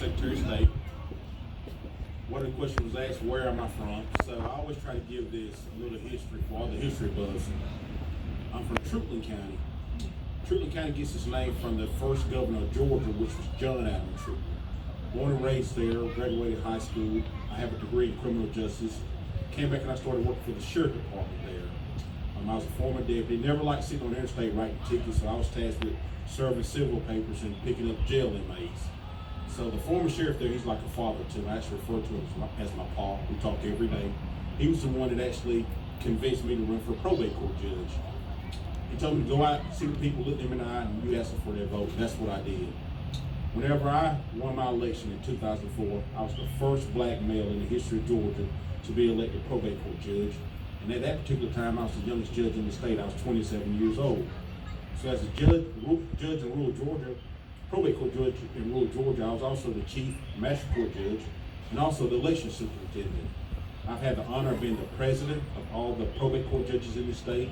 Secretary of State. One of the questions was asked, where am I from? So I always try to give this a little history for all the history buffs. I'm from Truckee County. Truckee County gets its name from the first governor of Georgia, which was John Adams Truckee. Born and raised there, graduated high school. I have a degree in criminal justice. Came back and I started working for the sheriff department there. I was a former deputy. Never liked sitting on the interstate writing tickets, so I was tasked with serving civil papers and picking up jail inmates. So the former sheriff there, he's like a father to me. I actually refer to him as my pa. We talk every day. He was the one that actually convinced me to run for a probate court judge. He told me to go out, see the people, look them in the eye, and you ask them for their vote. And that's what I did. Whenever I won my election in 2004, I was the first black male in the history of Georgia to be elected probate court judge. And at that particular time, I was the youngest judge in the state. I was 27 years old. So as a judge in rural Georgia, probate court judge in rural Georgia, I was also the chief magistrate court judge and also the election superintendent. I've had the honor of being the president of all the probate court judges in the state,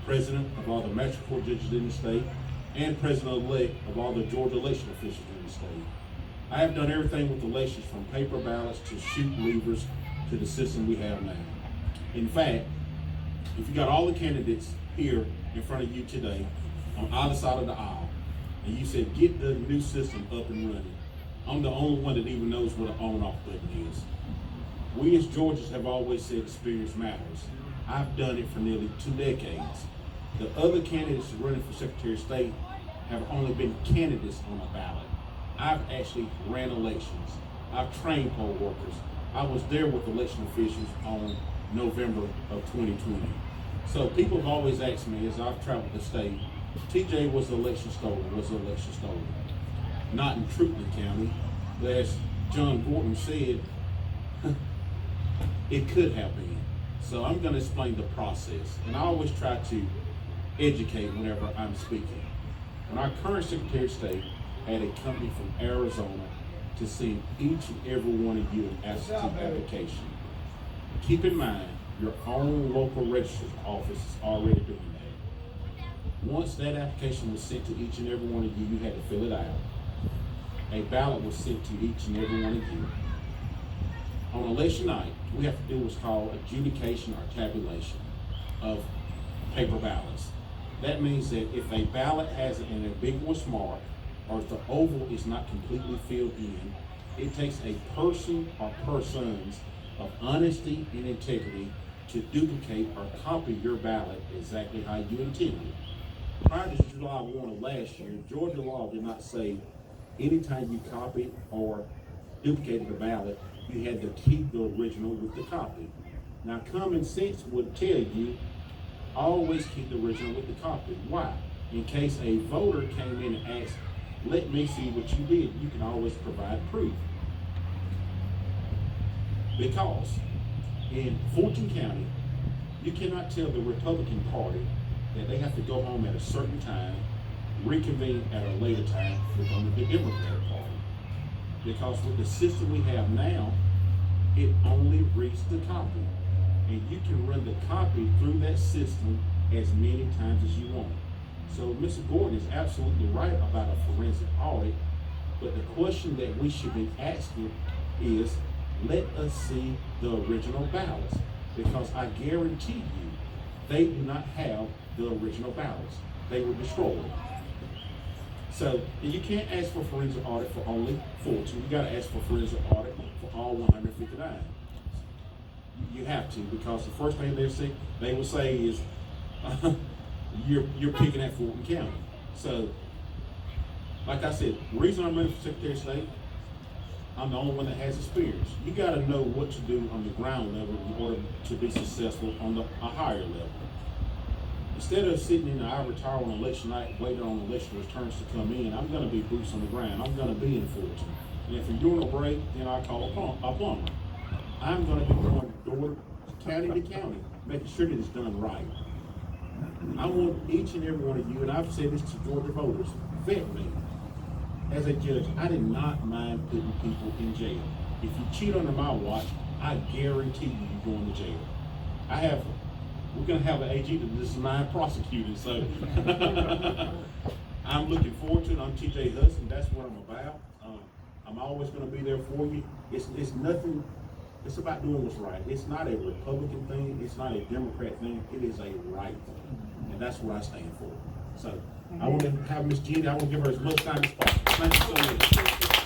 president of all the magistrate court judges in the state, and president-elect of all the Georgia election officials in the state. I have done everything with elections, from paper ballots to shoot levers to the system we have now. In fact, if you got all the candidates here in front of you today on either side of the aisle, and you said, get the new system up and running, I'm the only one that even knows what an on-off button is. We as Georgians have always said experience matters. I've done it for nearly 2 decades. The other candidates running for Secretary of State have only been candidates on a ballot. I've actually ran elections. I've trained poll workers. I was there with election officials on November of 2020. So people have always asked me as I've traveled the state, TJ, was the election stolen? Was the election stolen? Not in Truckee County, but as John Gordon said, it could have been. So I'm going to explain the process, and I always try to educate whenever I'm speaking. When our current Secretary of State had a company from Arizona to send each and every one of you an absentee application. Keep in mind, your own local registrar's office is already doing that. Once that application was sent to each and every one of you, you had to fill it out. A ballot was sent to each and every one of you. On election night, we have to do what's called adjudication or tabulation of paper ballots. That means that if a ballot has an ambiguous mark, or if the oval is not completely filled in, it takes a person or persons of honesty and integrity to duplicate or copy your ballot exactly how you intended. Prior to July 1 of last year, Georgia law did not say anytime you copied or duplicated a ballot, you had to keep the original with the copy. Now, common sense would tell you, always keep the original with the copy. Why? In case a voter came in and asked, let me see what you did, you can always provide proof. Because in Fulton County, you cannot tell the Republican Party that they have to go home at a certain time, reconvene at a later time with only the Democratic Party. Because with the system we have now, it only reads the copy. And you can run the copy through that system as many times as you want. So Mr. Gordon is absolutely right about a forensic audit, but the question that we should be asking is, let us see the original ballots, because I guarantee you, they do not have the original ballots. They were destroyed. So you can't ask for forensic audit for only 40. You got to ask for forensic audit for all 159. You have to, because the first thing they will say is you're picking at Fulton County. So, like I said, the reason I'm running for Secretary of State, I'm the only one that has experience. You got to know what to do on the ground level in order to be successful on a higher level. Instead of sitting in the ivory tower on election night, waiting on election returns to come in, I'm going to be boots on the ground. I'm going to be in Fulton. And if you're doing a break, then I call a plumber. I'm going to be going door county to county, making sure that it's done right. I want each and every one of you, and I've said this to Georgia voters, vet me. As a judge, I did not mind putting people in jail. If you cheat under my watch, I guarantee you're going to jail. We're going to have an AG that this is mine prosecuting, so I'm looking forward to it. I'm TJ Hudson, that's what I'm about. I'm always going to be there for you. It's nothing. It's about doing what's right. It's not a Republican thing. It's not a Democrat thing. It is a right thing, and that's what I stand for. So I want to have Miss Jenny. I want to give her as much time as possible. Thank you so much.